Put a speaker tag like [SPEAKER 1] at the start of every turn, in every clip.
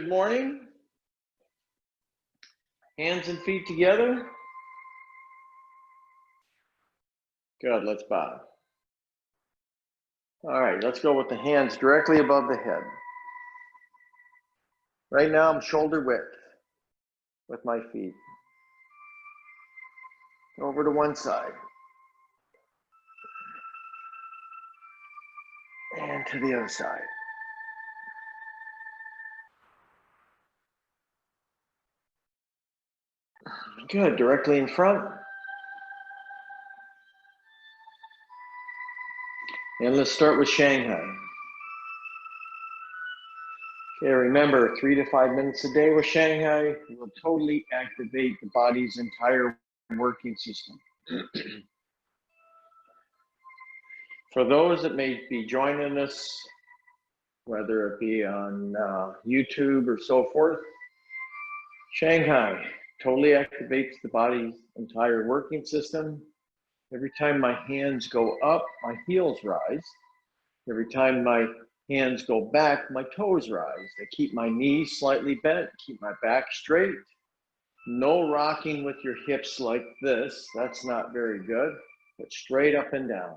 [SPEAKER 1] good morning. Hands and feet together. Good, let's bow. All right, let's go with the hands directly above the head. Right now I'm shoulder width with my feet. Over to one side. And to the other side. Good, directly in front. And let's start with Shanghai. Okay, remember 3 to 5 minutes a day with Shanghai will totally activate the body's entire working system. For those that may be joining us, whether it be on YouTube or so forth, Shanghai totally activates the body's entire working system. Every time my hands go up, my heels rise. Every time my hands go back, my toes rise. I keep my knees slightly bent, keep my back straight. No rocking with your hips like this. That's not very good, but straight up and down.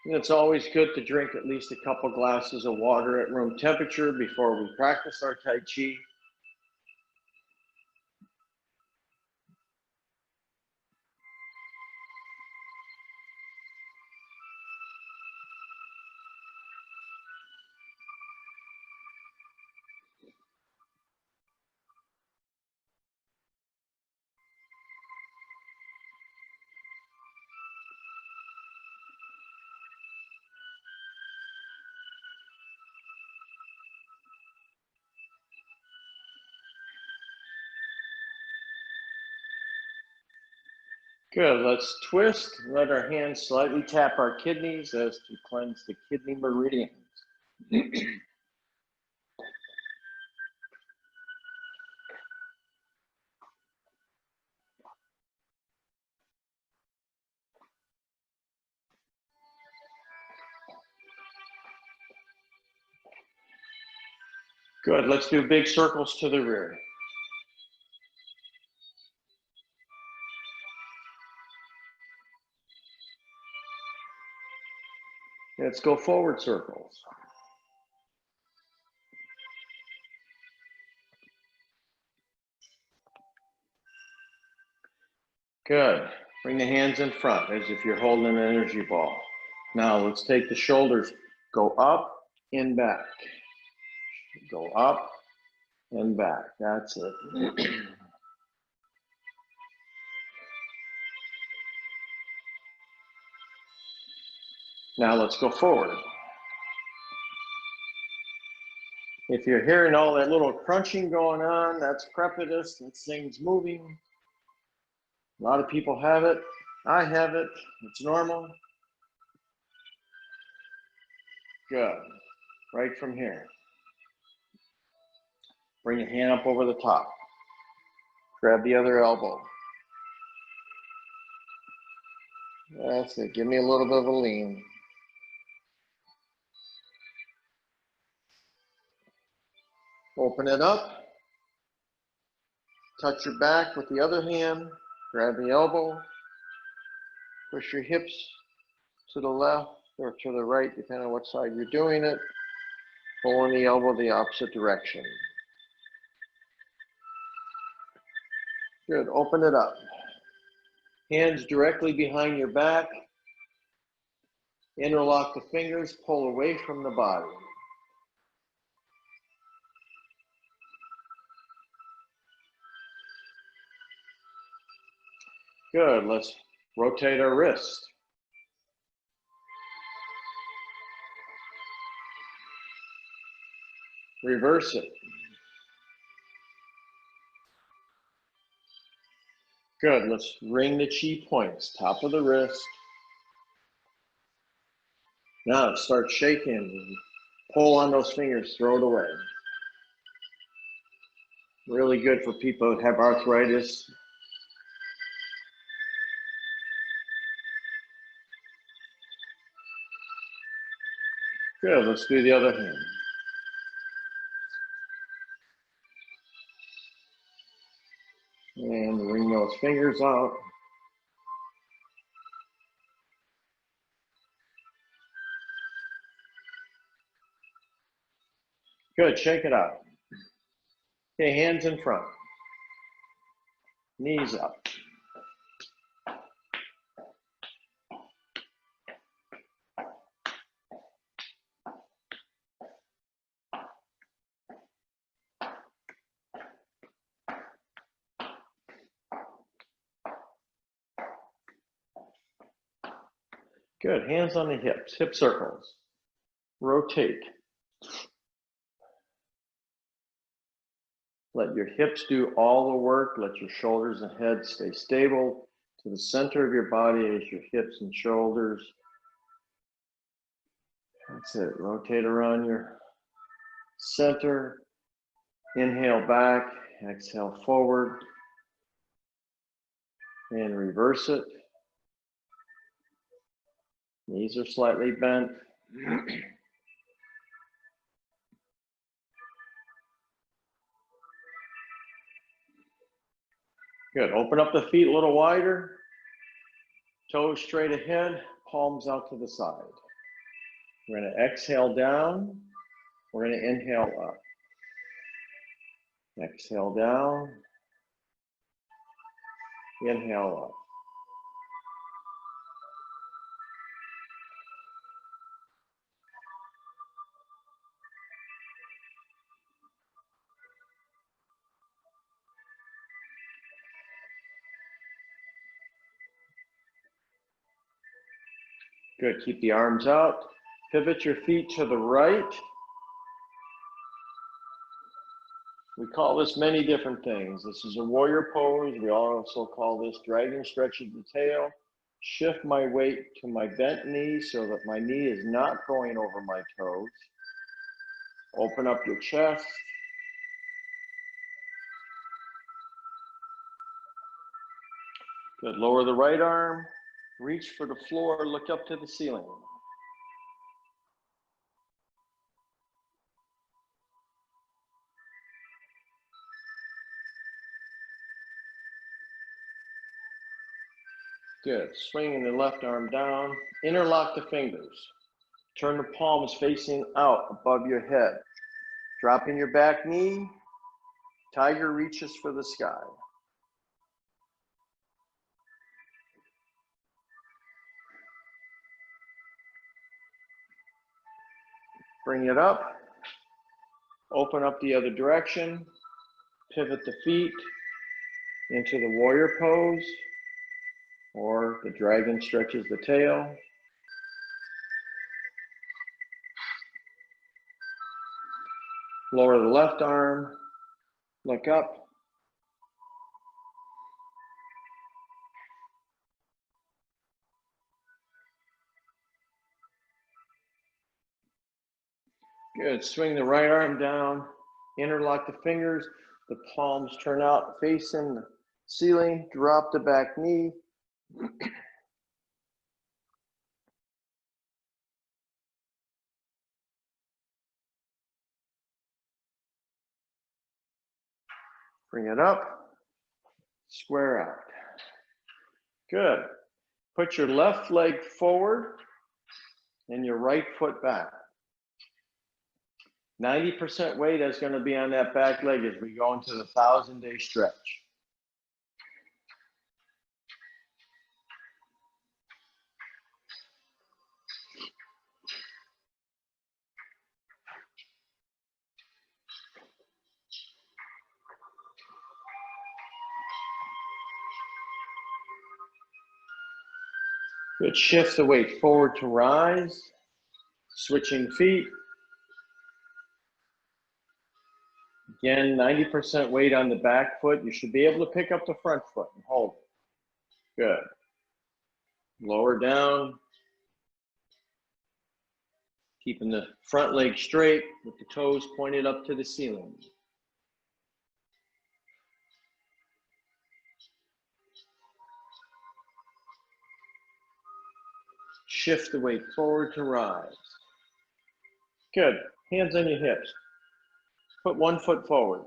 [SPEAKER 1] And it's always good to drink at least a couple glasses of water at room temperature before we practice our Tai Chi. Good, let's twist, let our hands slightly tap our kidneys as to cleanse the kidney meridians. Good, let's do big circles to the rear. Let's go forward circles. Good. Bring the hands in front as if you're holding an energy ball. Now let's take the shoulders, go up and back. Go up and back. That's it. Now let's go forward. If you're hearing all that little crunching going on, that's crepitus, that thing's moving. A lot of people have it. I have it. It's normal. Good. Right from here. Bring your hand up over the top. Grab the other elbow. That's it. Give me a little bit of a lean. Open it up. Touch your back with the other hand. Grab the elbow. Push your hips to the left or to the right, depending on what side you're doing it. Pulling the elbow the opposite direction. Good. Open it up. Hands directly behind your back. Interlock the fingers. Pull away from the body. Good. Let's rotate our wrist. Reverse it. Good. Let's ring the chi points, top of the wrist. Now start shaking. Pull on those fingers, throw it away. Really good for people that have arthritis. Good, let's do the other hand. And wring those fingers out. Good, shake it out. Okay, hands in front. Knees up. Good, hands on the hips, hip circles. Rotate. Let your hips do all the work. Let your shoulders and head stay stable to the center of your body as your hips and shoulders. That's it. Rotate around your center. Inhale back, exhale forward, and reverse it. Knees are slightly bent. Good. Open up the feet a little wider. Toes straight ahead, palms out to the side. We're going to exhale down. We're going to inhale up. Exhale down. Inhale up. Good. Keep the arms out. Pivot your feet to the right. We call this many different things. This is a warrior pose. We also call this dragon stretch of the tail. Shift my weight to my bent knee so that my knee is not going over my toes. Open up your chest. Good. Lower the right arm. Reach for the floor. Look up to the ceiling. Good. Swinging the left arm down. Interlock the fingers. Turn the palms facing out above your head. Dropping your back knee. Tiger reaches for the sky. Bring it up. Open up the other direction. Pivot the feet into the warrior pose, or the dragon stretches the tail. Lower the left arm, look up. Good, swing the right arm down, interlock the fingers, the palms turn out facing the ceiling, drop the back knee. Bring it up, square out. Good. Put your left leg forward and your right foot back. 90% weight is going to be on that back leg as we go into the 1,000-day stretch. Good. Shift the weight forward to rise. Switching feet. Again, 90% weight on the back foot. You should be able to pick up the front foot and hold it. Good. Lower down. Keeping the front leg straight with the toes pointed up to the ceiling. Shift the weight forward to rise. Good. Hands on your hips. Put one foot forward.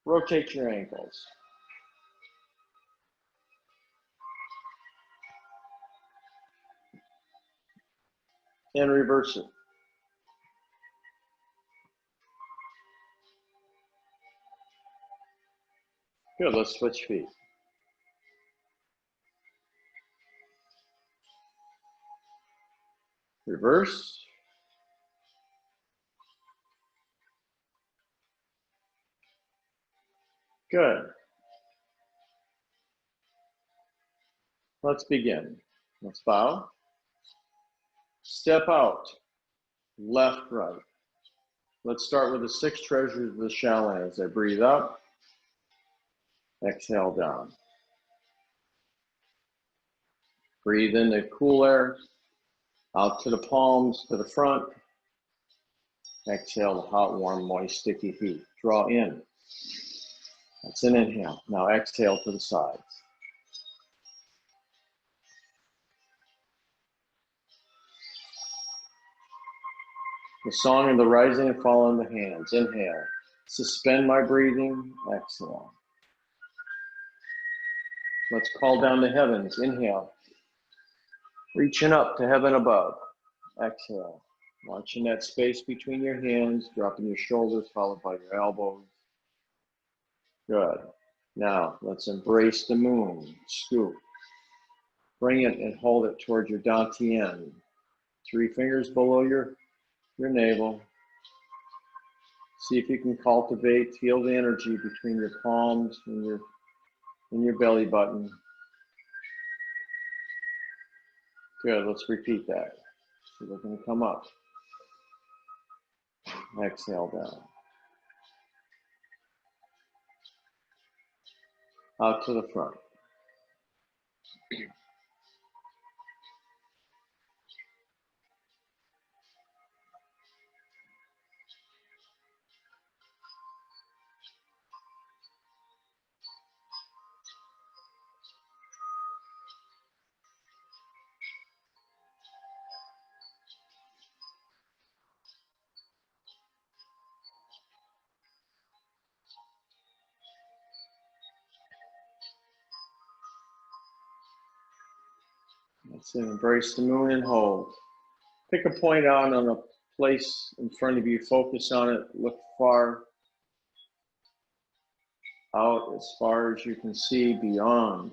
[SPEAKER 1] Rotate your ankles. And reverse it. Good. Let's switch feet. Reverse. Good. Let's begin. Let's bow. Step out. Left, right. Let's start with the 6 treasures of the Shaolin. As I breathe up, exhale down. Breathe in the cool air, out to the palms, to the front. Exhale the hot, warm, moist, sticky heat. Draw in. That's an inhale. Now exhale to the sides. The song of the rising and falling of the hands. Inhale. Suspend my breathing. Exhale. Let's call down the heavens. Inhale. Reaching up to heaven above. Exhale. Watching that space between your hands, dropping your shoulders, followed by your elbows. Good. Now, let's embrace the moon. Scoop. Bring it and hold it towards your dantian. 3 fingers below your navel. See if you can cultivate, feel the energy between your palms and your belly button. Good, let's repeat that. So we're going to come up. Exhale down. Out to the front. Let's embrace the moon and hold. Pick a point out on a place in front of you. Focus on it. Look far out as far as you can see beyond.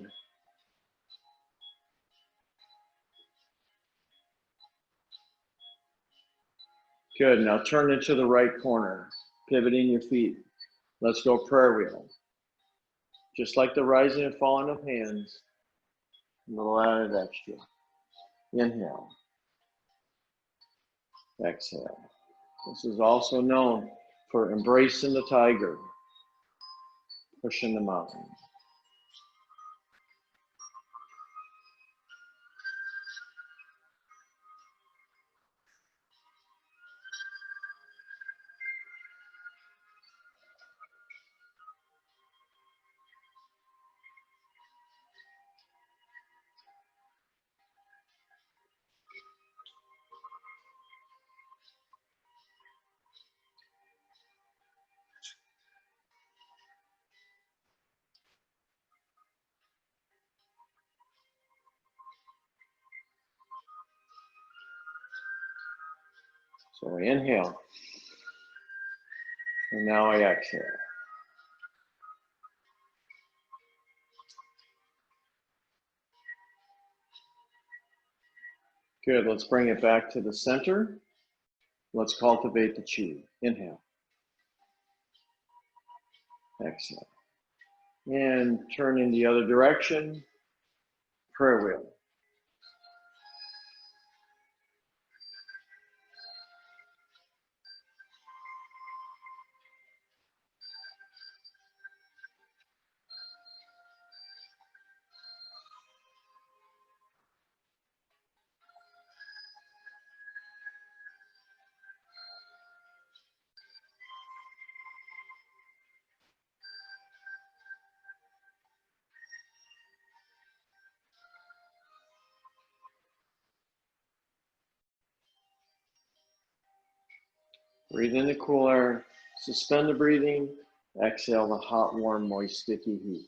[SPEAKER 1] Good. Now turn into the right corner, pivoting your feet. Let's go prayer wheel. Just like the rising and falling of hands, a little added extra. Inhale. Exhale. This is also known for embracing the tiger, pushing the mountain. So I inhale, and now I exhale. Good, let's bring it back to the center. Let's cultivate the chi. Inhale. Exhale. And turn in the other direction. Prayer wheel. Breathe in the cool air, suspend the breathing, exhale the hot, warm, moist, sticky heat.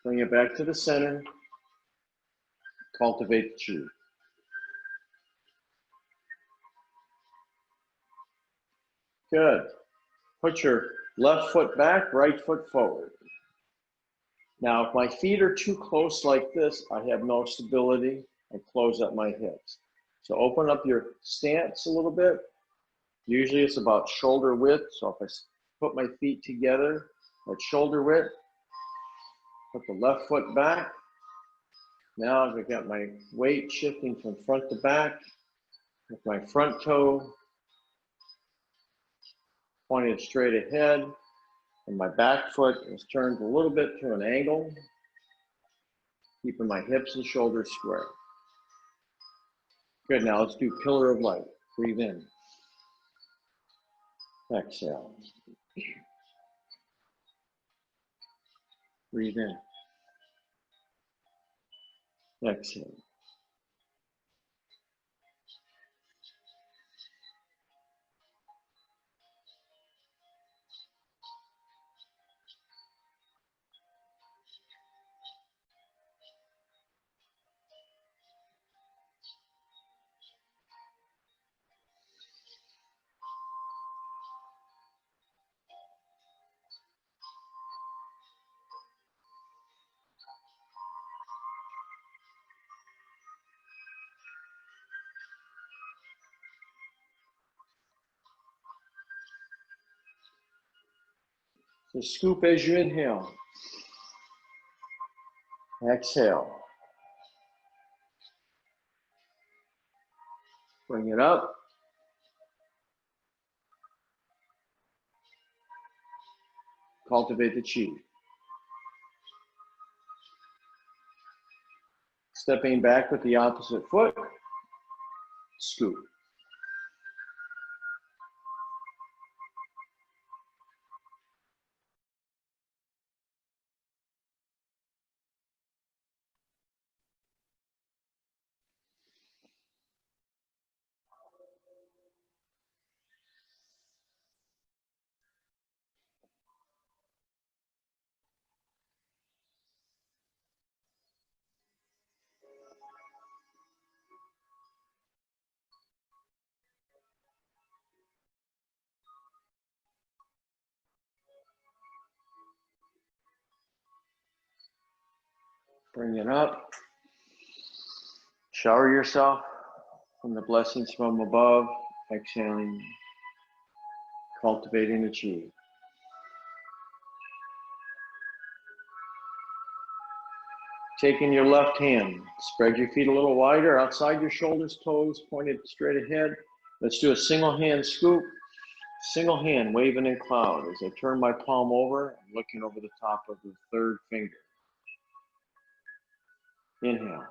[SPEAKER 1] Bring it back to the center. Cultivate the chi. Good. Put your left foot back, right foot forward. Now, if my feet are too close like this, I have no stability. I close up my hips. So open up your stance a little bit. Usually it's about shoulder width. So if I put my feet together at shoulder width, put the left foot back. Now I've got my weight shifting from front to back with my front toe pointed straight ahead, and my back foot is turned a little bit to an angle, keeping my hips and shoulders square. Good, now let's do pillar of light. Breathe in. Exhale. Breathe in. Exhale. So scoop as you inhale. Exhale. Bring it up. Cultivate the chi. Stepping back with the opposite foot. Scoop. Bring it up. Shower yourself from the blessings from above. Exhaling. Cultivating the chi. Taking your left hand, spread your feet a little wider outside your shoulders, toes pointed straight ahead. Let's do a single hand scoop, single hand waving in cloud as I turn my palm over, I'm looking over the top of the third finger. Inhale.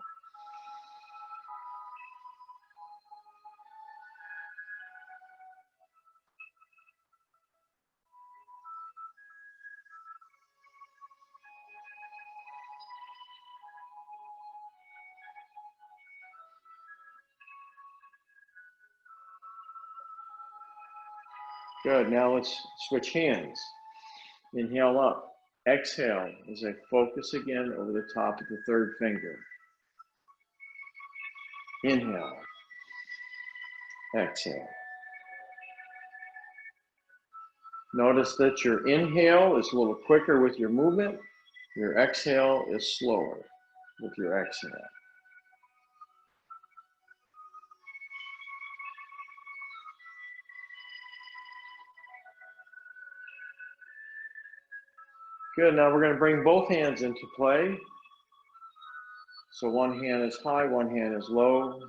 [SPEAKER 1] Good, now let's switch hands. Inhale up. Exhale as I focus again over the top of the third finger. Inhale. Exhale. Notice that your inhale is a little quicker with your movement. Your exhale is slower with your exhale. Good, now we're going to bring both hands into play. So one hand is high, one hand is low.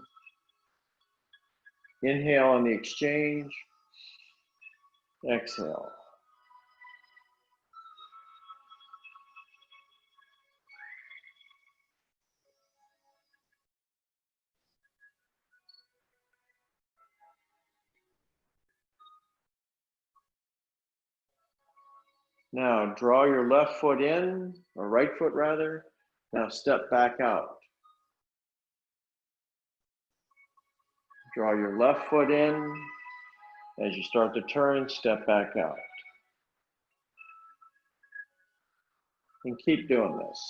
[SPEAKER 1] Inhale on the exchange. Exhale. Now draw your left foot in, or right foot rather. Now step back out. Draw your left foot in. As you start to turn, step back out. And keep doing this.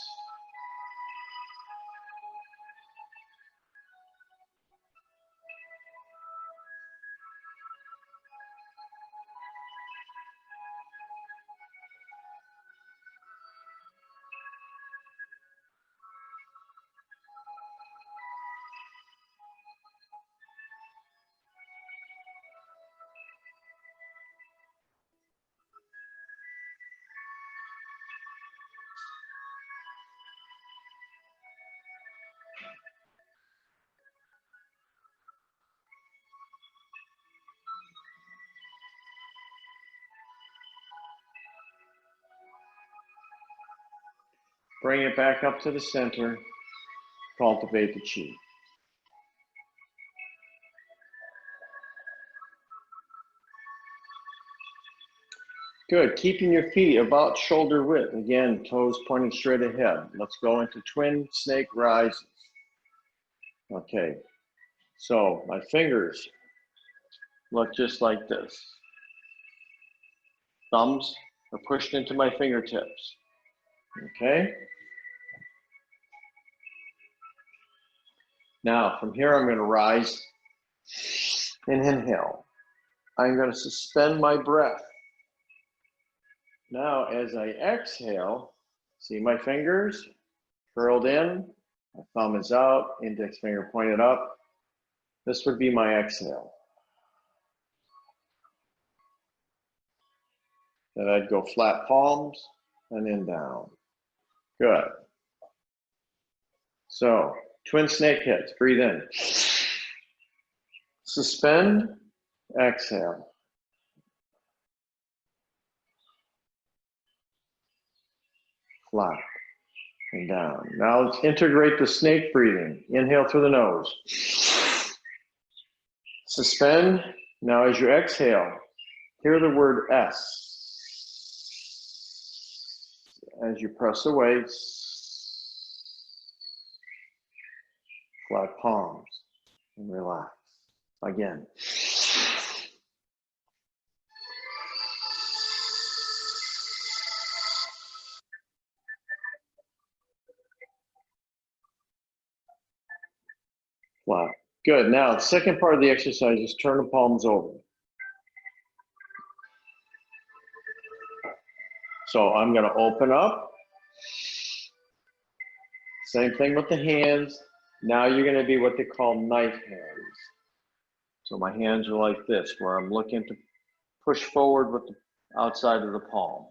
[SPEAKER 1] Bring it back up to the center. Cultivate the chi. Good. Keeping your feet about shoulder width. Again, toes pointing straight ahead. Let's go into twin snake rises. Okay. So my fingers look just like this. Thumbs are pushed into my fingertips. Okay. Now, from here, I'm going to rise and inhale. I'm going to suspend my breath. Now, as I exhale, see my fingers curled in, my thumb is out, index finger pointed up. This would be my exhale. Then I'd go flat palms and then down. Good. So, twin snake heads, breathe in. Suspend, exhale. Flat and down. Now let's integrate the snake breathing. Inhale through the nose. Suspend. Now as you exhale, hear the word S. As you press away, flat palms and relax. Again. Flat. Good. Now, the second part of the exercise is turn the palms over. So I'm going to open up. Same thing with the hands. Now you're going to be what they call knife hands. So my hands are like this, where I'm looking to push forward with the outside of the palm.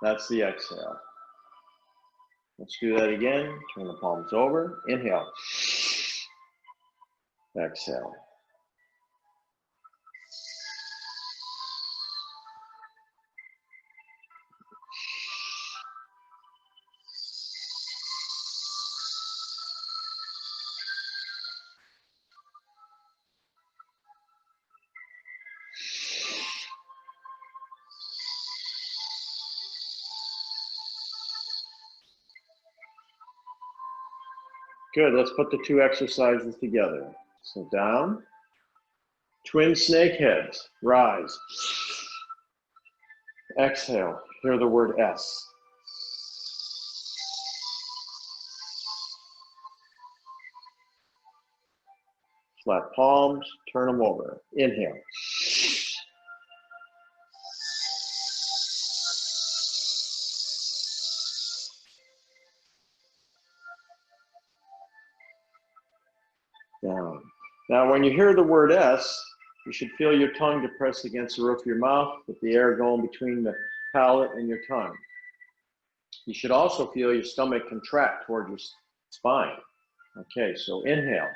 [SPEAKER 1] That's the exhale. Let's do that again. Turn the palms over. Inhale. Exhale. Good, let's put the two exercises together. So down, twin snake heads, rise. Exhale, hear the word S. Flat palms, turn them over. Inhale. Down. Now, when you hear the word S, you should feel your tongue depressed against the roof of your mouth with the air going between the palate and your tongue. You should also feel your stomach contract toward your spine. Okay, so inhale.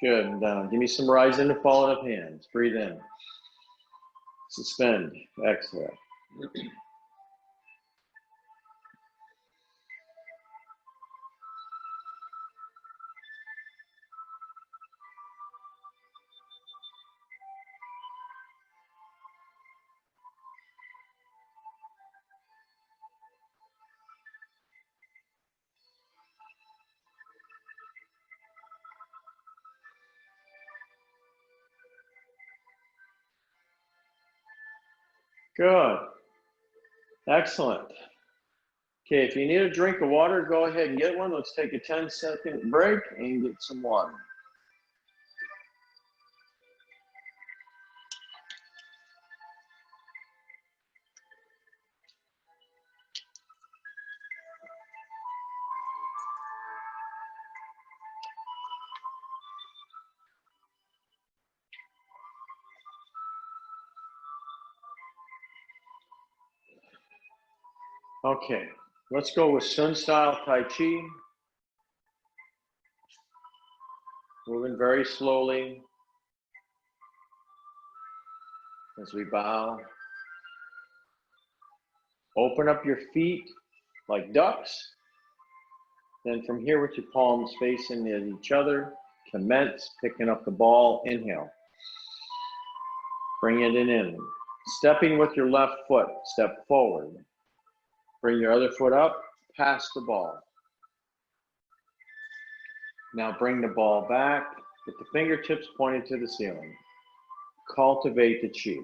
[SPEAKER 1] Good, and down. Give me some rising and falling of hands. Breathe in. Suspend, exhale. Good. Excellent. Okay, if you need a drink of water, go ahead and get one. Let's take a 10-second break and get some water. Okay, let's go with Sun style Tai Chi. Moving very slowly as we bow. Open up your feet like ducks. Then from here with your palms facing at each other, commence picking up the ball. Inhale. Bring it in. Stepping with your left foot, step forward. Bring your other foot up, pass the ball. Now bring the ball back with the fingertips pointed to the ceiling. Cultivate the chi.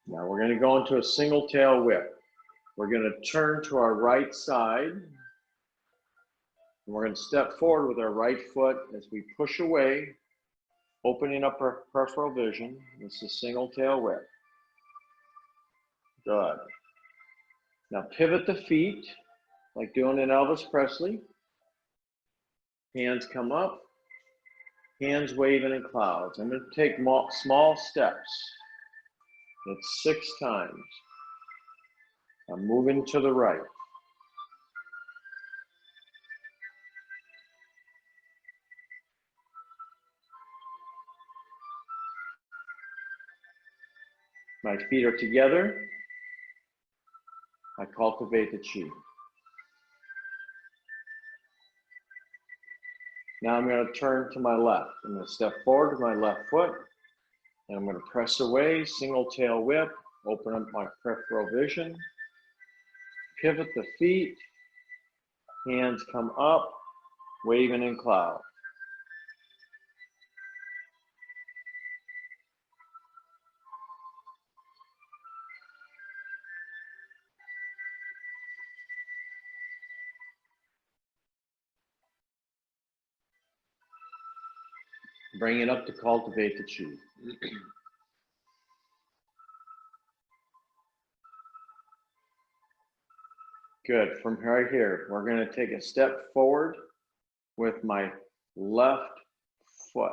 [SPEAKER 1] Now we're going to go into a single tail whip. We're going to turn to our right side. And we're going to step forward with our right foot as we push away, opening up our peripheral vision. This is single tail whip. Good. Now pivot the feet like doing an Elvis Presley. Hands come up, hands waving in clouds. I'm going to take small steps. That's 6 times. I'm moving to the right. My feet are together. I cultivate the chi. Now I'm going to turn to my left. I'm going to step forward with my left foot. And I'm going to press away, single tail whip, open up my peripheral vision. Pivot the feet. Hands come up, waving in cloud. Bring it up to cultivate the chi. Good. From right here, we're going to take a step forward with my left foot.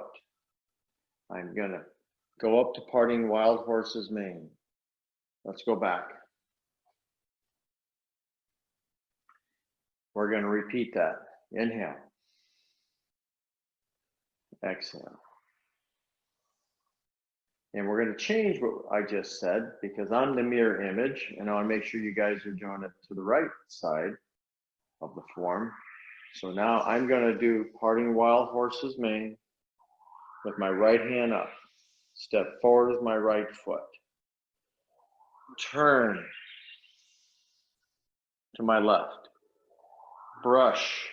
[SPEAKER 1] I'm going to go up to parting wild horse's mane. Let's go back. We're going to repeat that. Inhale. Exhale. And we're going to change what I just said because I'm the mirror image, and I want to make sure you guys are doing it to the right side of the form. So now I'm going to do parting wild horse's mane with my right hand up. Step forward with my right foot. Turn to my left. Brush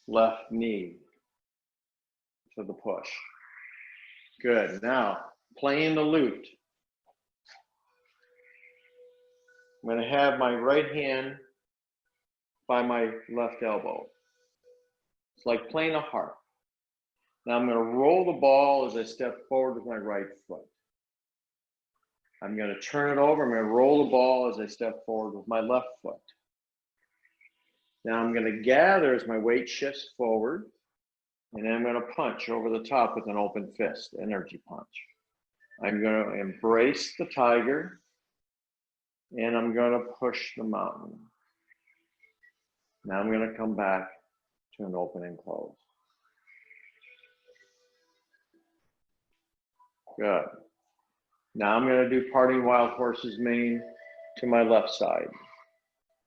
[SPEAKER 1] left knee to the push. Good. Now, playing the lute. I'm going to have my right hand by my left elbow. It's like playing a harp. Now I'm going to roll the ball as I step forward with my right foot. I'm going to turn it over. I'm going to roll the ball as I step forward with my left foot. Now I'm going to gather as my weight shifts forward. And then I'm going to punch over the top with an open fist, energy punch. I'm going to embrace the tiger. And I'm going to push the mountain. Now I'm going to come back to an open and close. Good. Now I'm going to do parting wild horse's mane to my left side.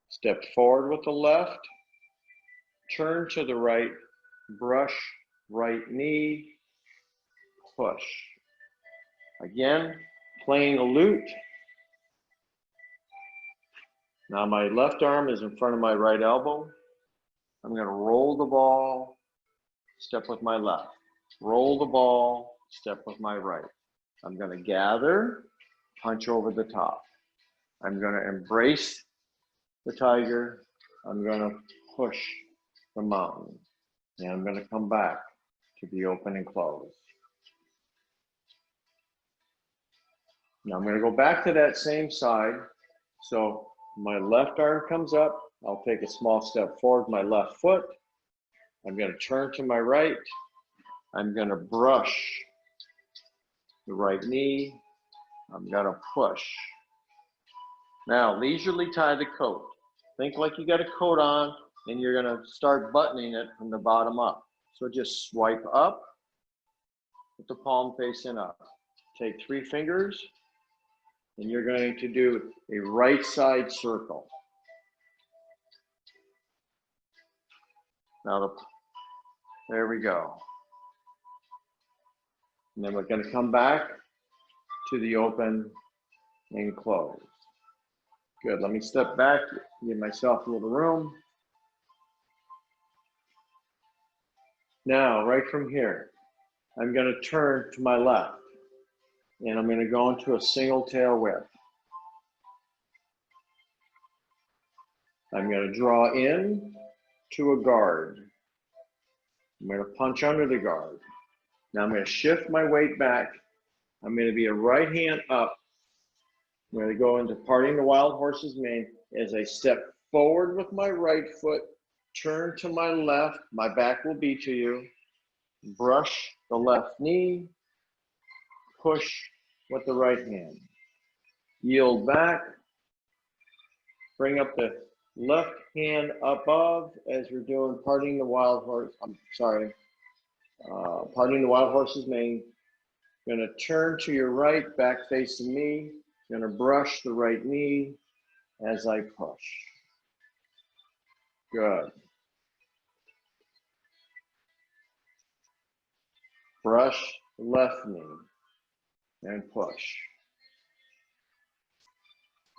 [SPEAKER 1] Step forward with the left, turn to the right, brush right knee, push. Again, playing a lute. Now my left arm is in front of my right elbow. I'm going to roll the ball, step with my left. Roll the ball, step with my right. I'm going to gather, punch over the top. I'm going to embrace the tiger. I'm going to push the mountain. And I'm going to come back to the open and close. Now I'm going to go back to that same side. So my left arm comes up. I'll take a small step forward, my left foot. I'm going to turn to my right. I'm going to brush the right knee. I'm going to push. Now, leisurely tie the coat. Think like you got a coat on and you're going to start buttoning it from the bottom up. So just swipe up with the palm facing up. Take 3 fingers and you're going to do a right side circle. Now, there we go. And then we're going to come back to the open and close. Good. Let me step back, give myself a little room. Now, right from here, I'm going to turn to my left and I'm going to go into a single tail whip. I'm going to draw in to a guard. I'm going to punch under the guard. Now I'm going to shift my weight back. I'm going to be a right hand up. I'm going to go into parting the wild horse's mane as I step forward with my right foot, turn to my left, my back will be to you, brush the left knee, push with the right hand. Yield back, bring up the left hand above as we're doing parting the wild horse, parting the wild horse's mane. Going to turn to your right, back facing me. Going to brush the right knee as I push. Good. Brush the left knee and push.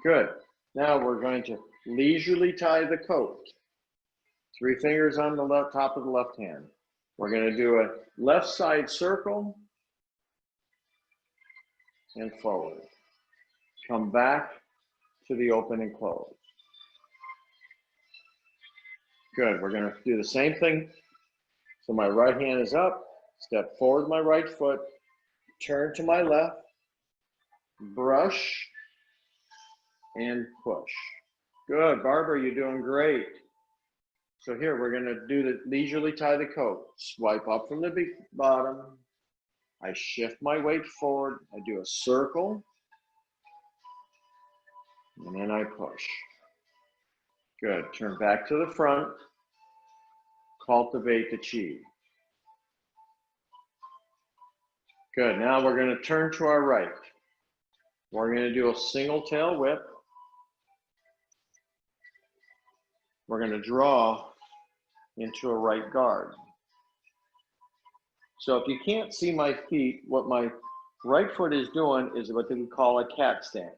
[SPEAKER 1] Good. Now we're going to leisurely tie the coat. 3 fingers on the left top of the left hand. We're going to do a left side circle and forward. Come back to the open and close. Good. We're going to do the same thing. So my right hand is up, step forward my right foot, turn to my left, brush, and push. Good. Barbara, you're doing great. So here, we're going to do the leisurely tie the coat. Swipe up from the bottom. I shift my weight forward. I do a circle. And then I push. Good. Turn back to the front. Cultivate the chi. Good. Now we're going to turn to our right. We're going to do a single tail whip. We're going to draw into a right guard. So if you can't see my feet, what my right foot is doing is what we call a cat stance.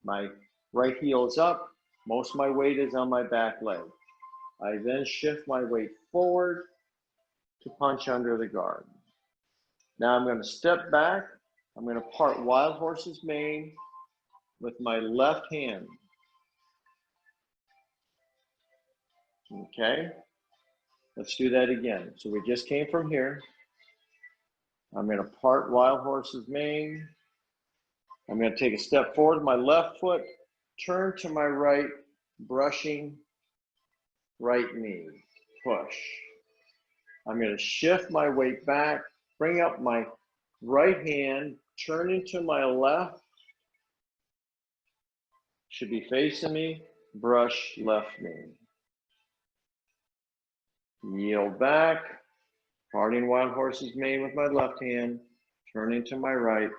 [SPEAKER 1] My right heel is up. Most of my weight is on my back leg. I then shift my weight forward to punch under the guard. Now I'm going to step back. I'm going to part wild horse's mane with my left hand. Okay, let's do that again. So we just came from here. I'm going to part wild horse's mane. I'm going to take a step forward with my left foot, turn to my right, brushing right knee, push. I'm going to shift my weight back, bring up my right hand, turn into my left, should be facing me, brush left knee. Yield back, parting wild horse's mane with my left hand, Turning to my right,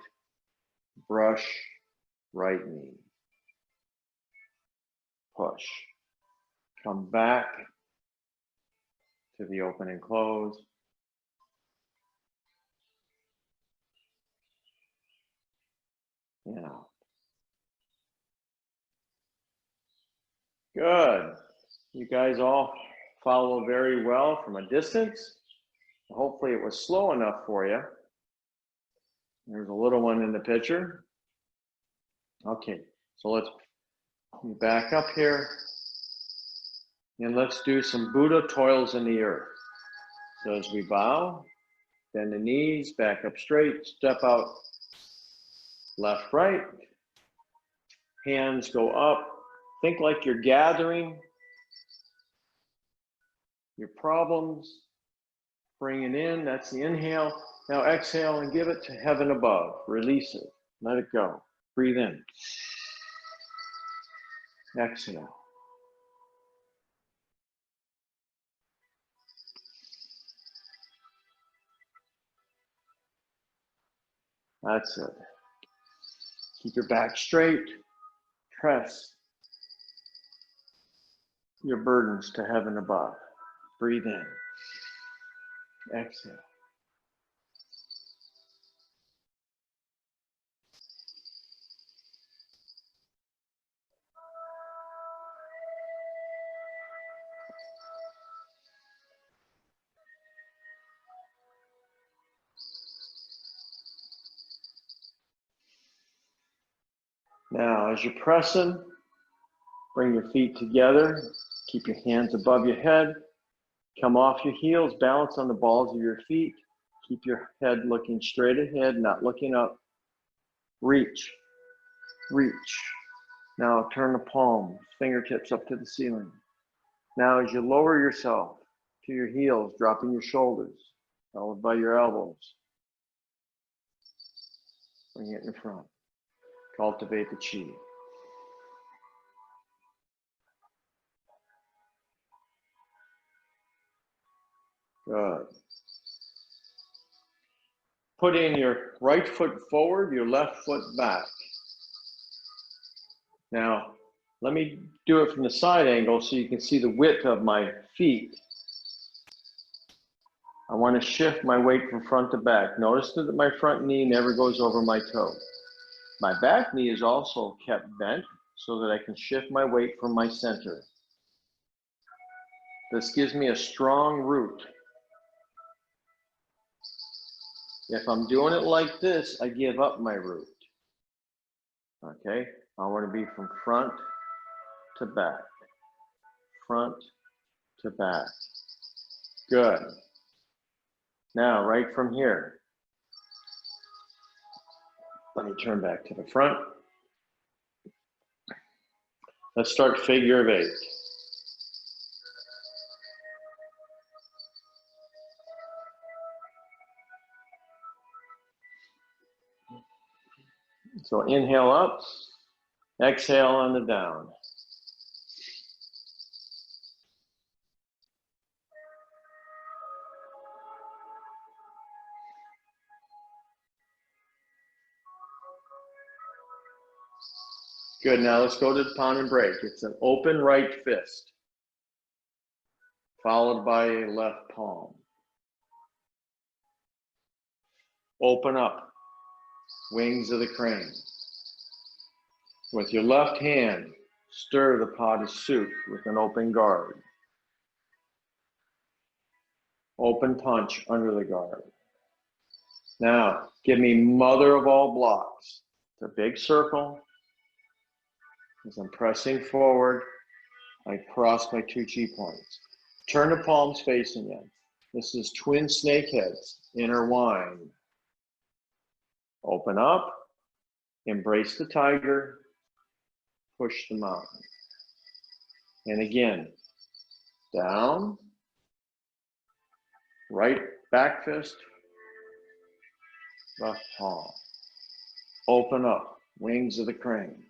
[SPEAKER 1] brush right knee. Push. Come back to the open and close. And out. Good. You guys all follow very well from a distance. Hopefully it was slow enough for you. There's a little one in the picture. Okay, so let's back up here and let's do some Buddha toils in the earth. So as we bow, bend the knees, back up straight, step out, left, right, hands go up. Think like you're gathering your problems, bring it in, that's the inhale. Now exhale and give it to heaven above. Release it, let it go. Breathe in. Exhale. That's it. Keep your back straight. Press your burdens to heaven above. Breathe in. Exhale. Now, as you're pressing, bring your feet together. Keep your hands above your head. Come off your heels, balance on the balls of your feet. Keep your head looking straight ahead, not looking up. Reach, reach. Now turn the palms, fingertips up to the ceiling. Now as you lower yourself to your heels, dropping your shoulders, followed by your elbows. Bring it in front. Cultivate the chi. Good. Put in your right foot forward, your left foot back. Now, let me do it from the side angle so you can see the width of my feet. I want to shift my weight from front to back. Notice that my front knee never goes over my toe. My back knee is also kept bent so that I can shift my weight from my center. This gives me a strong root. If I'm doing it like this, I give up my root. Okay, I want to be from front to back, front to back. Good. Now, right from here, let me turn back to the front. Let's start figure of 8. So inhale up, exhale on the down. Good, now let's go to the pound and break. It's an open right fist, followed by a left palm. Open up, wings of the crane. With your left hand, stir the pot of soup with an open guard. Open punch under the guard. Now, give me mother of all blocks. It's a big circle. As I'm pressing forward, I cross my 2 chi points. Turn the palms facing you. This is twin snake heads, inner wind. Open up, embrace the tiger, push the mountain. And again, down, right back fist, left palm. Open up, wings of the crane.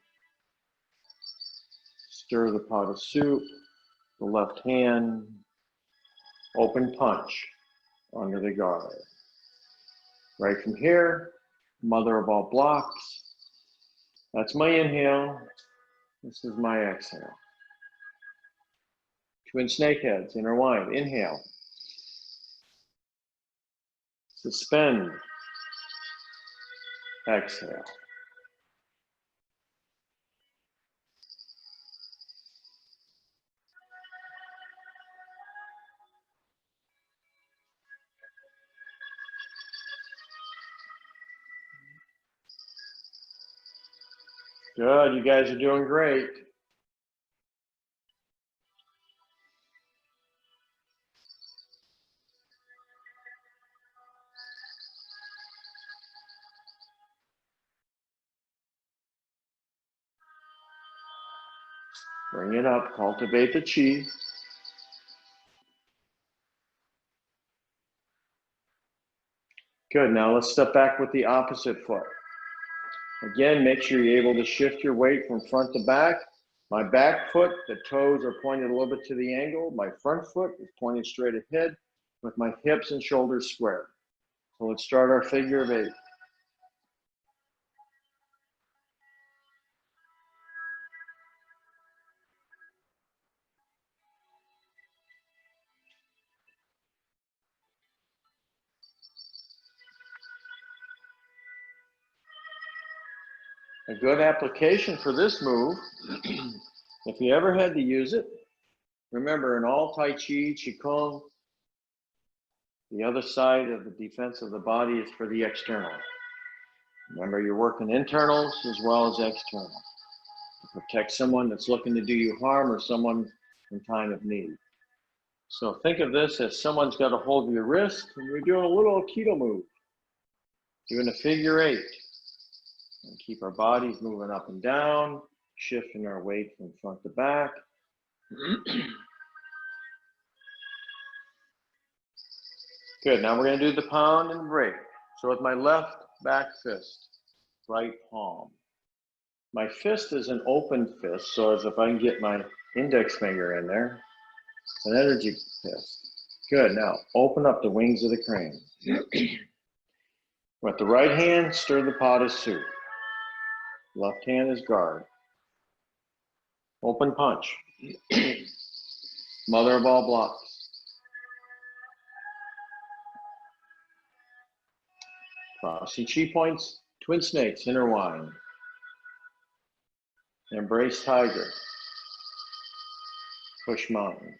[SPEAKER 1] Stir the pot of soup, the left hand, open punch under the guard. Right from here, mother of all blocks. That's my inhale. This is my exhale. Twin snake heads, intertwine. Inhale. Suspend. Exhale. Good, you guys are doing great. Bring it up, cultivate the chi. Good, now let's step back with the opposite foot. Again, make sure you're able to shift your weight from front to back. My back foot, the toes are pointed a little bit to the angle. My front foot is pointed straight ahead with my hips and shoulders square. So let's start our figure of 8. A good application for this move, if you ever had to use it, remember in all Tai Chi, Qigong, the other side of the defense of the body is for the external. Remember, you're working internals as well as external to protect someone that's looking to do you harm or someone in time of need. So think of this as someone's got a hold of your wrist and you're doing a little Aikido move, doing a figure 8. And keep our bodies moving up and down, shifting our weight from front to back. Good, now we're going to do the pound and break. So with my left back fist, right palm. My fist is an open fist, so as if I can get my index finger in there, it's an energy fist. Good, now open up the wings of the crane. With the right hand, stir the pot of soup. Left hand is guard. Open punch. Mother of all blocks. Crossing chi points, twin snakes, intertwine. Embrace tiger. Push mountain.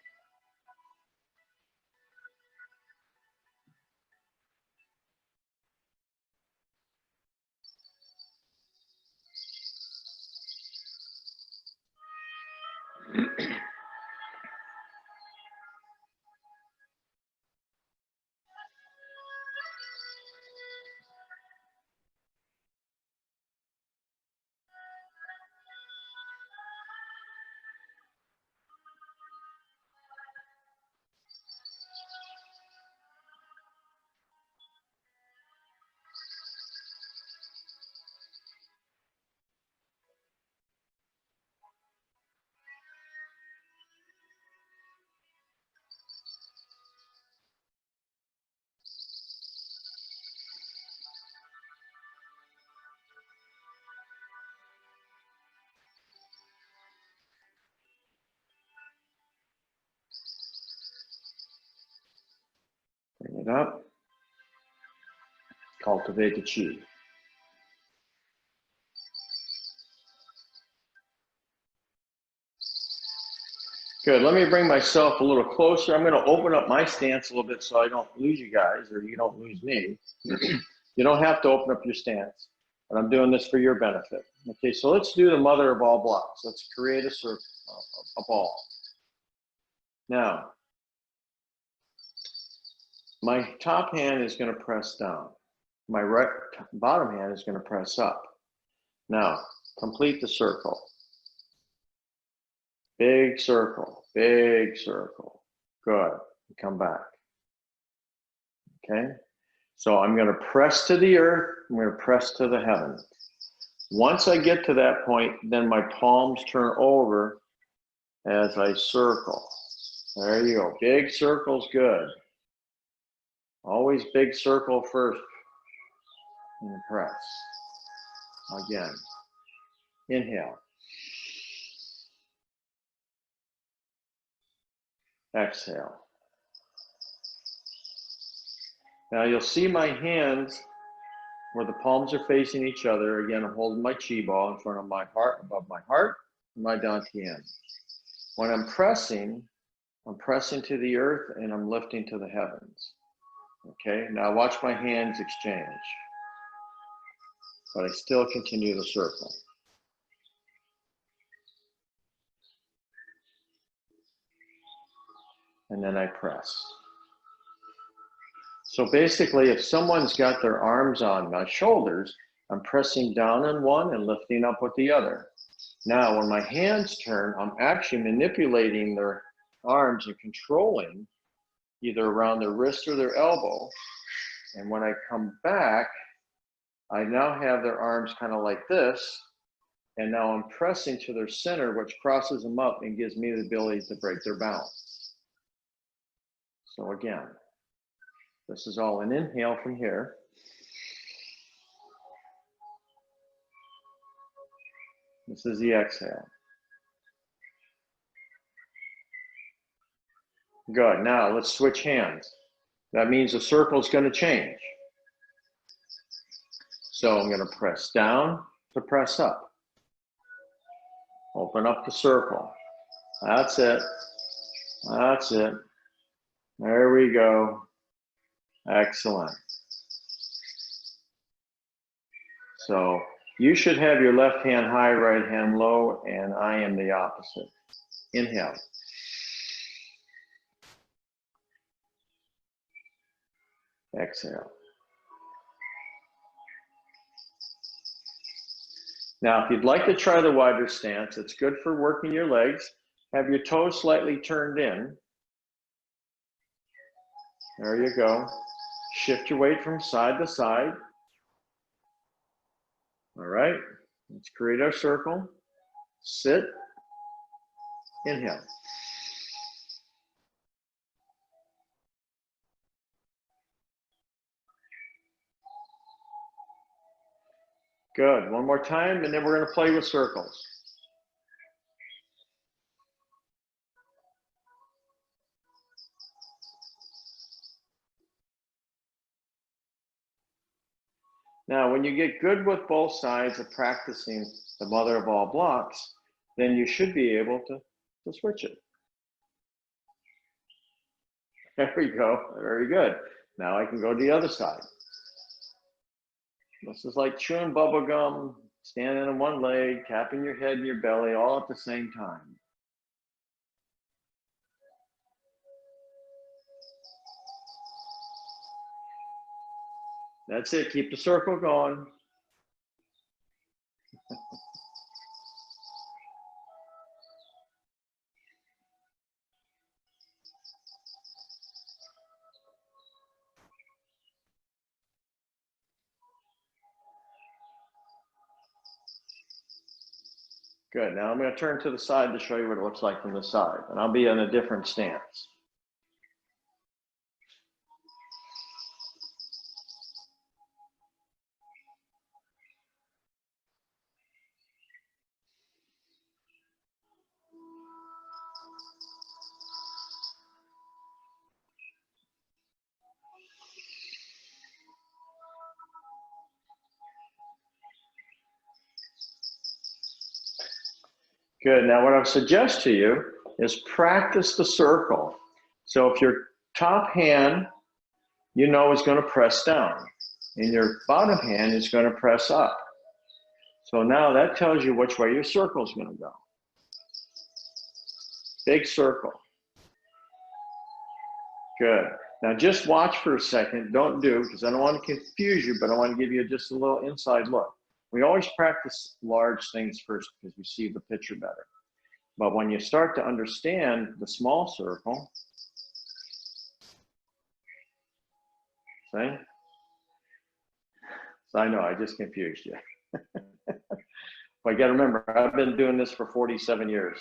[SPEAKER 1] Bring it up. Cultivate the chi. Good, let me bring myself a little closer. I'm gonna open up my stance a little bit so I don't lose you guys or you don't lose me. You don't have to open up your stance, but I'm doing this for your benefit. Okay, so let's do the mother of all blocks. Let's create a circle, a ball. Now, my top hand is gonna press down. My right bottom hand is gonna press up. Now, complete the circle. Big circle, big circle. Good, come back. Okay, so I'm gonna press to the earth, I'm gonna press to the heavens. Once I get to that point, then my palms turn over as I circle. There you go, big circle's good. Always big circle first. and press. Again, inhale. Exhale. Now you'll see my hands where the palms are facing each other. Again, I'm holding my chi ball in front of my heart, above my heart, and my dantian. When I'm pressing to the earth and I'm lifting to the heavens. Okay, now watch my hands exchange. But I still continue the circle. And then I press. So basically, if someone's got their arms on my shoulders, I'm pressing down on one and lifting up with the other. Now, when my hands turn, I'm actually manipulating their arms and controlling either around their wrist or their elbow. And when I come back, I now have their arms kind of like this. And now I'm pressing to their center, which crosses them up and gives me the ability to break their balance. So again, this is all an inhale from here. This is the exhale. Good. Now let's switch hands. That means the circle is going to change. So I'm going to press down to press up. Open up the circle. That's it. That's it. There we go. Excellent. So you should have your left hand high, right hand low, and I am the opposite. Inhale. Exhale. Now, if you'd like to try the wider stance, it's good for working your legs. Have your toes slightly turned in. There you go. Shift your weight from side to side. All right, let's create our circle. Sit, inhale. Good, one more time, and then we're gonna play with circles. Now, when you get good with both sides of practicing the mother of all blocks, then you should be able to switch it. There we go, very good. Now I can go to the other side. This is like chewing bubble gum, standing on one leg, tapping your head and your belly all at the same time. That's it, keep the circle going. Good, now I'm gonna turn to the side to show you what it looks like from the side, and I'll be in a different stance. Good, now what I would suggest to you is practice the circle. So if your top hand, you know, is gonna press down, and your bottom hand is gonna press up. So now that tells you which way your circle is gonna go. Big circle. Good. Now just watch for a second, don't do, because I don't want to confuse you, but I want to give you just a little inside look. We always practice large things first because we see the picture better. But when you start to understand the small circle, see? So I know, I just confused you. But you got to remember, I've been doing this for 47 years.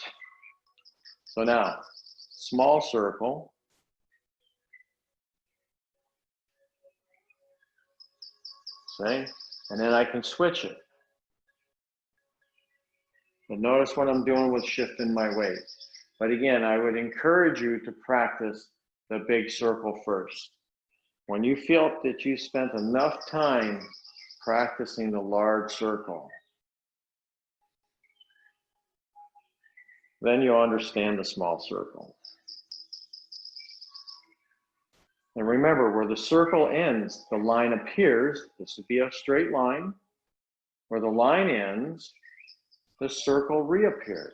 [SPEAKER 1] So now, small circle. See? And then I can switch it. But notice what I'm doing with shifting my weight. But again, I would encourage you to practice the big circle first. When you feel that you spent enough time practicing the large circle, then you'll understand the small circle. And remember, where the circle ends, the line appears. This would be a straight line. Where the line ends, the circle reappears.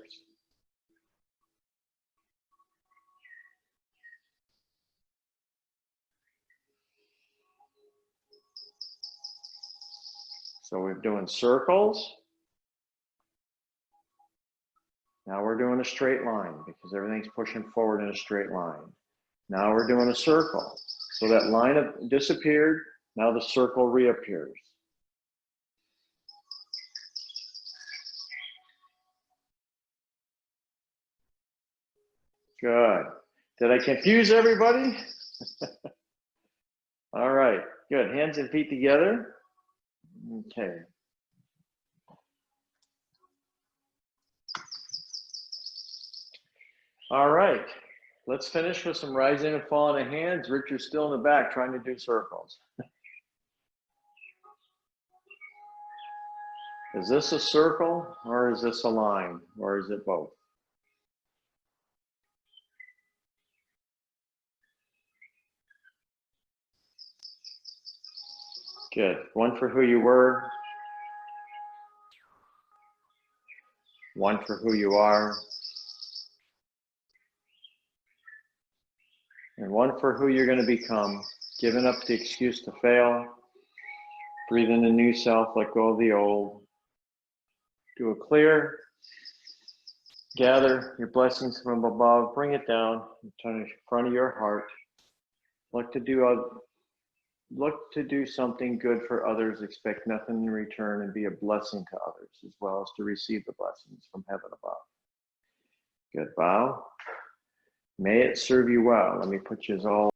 [SPEAKER 1] So we're doing circles. Now we're doing a straight line because everything's pushing forward in a straight line. Now we're doing a circle. So that line disappeared. Now the circle reappears. Good. Did I confuse everybody? All right, good. Hands and feet together. Okay. All right, let's finish with some rising and falling of hands. Richard's still in the back trying to do circles. Is this a circle or is this a line or is it both? Good. One for who you were. One for who you are. And one for who you're going to become. Giving up the excuse to fail. Breathe in the new self, let go of the old. Do a clear. Gather your blessings from above, bring it down, turn it in front of your heart. Look to do something good for others, expect nothing in return, and be a blessing to others, as well as to receive the blessings from heaven above. Good, bow. May it serve you well. Let me put you all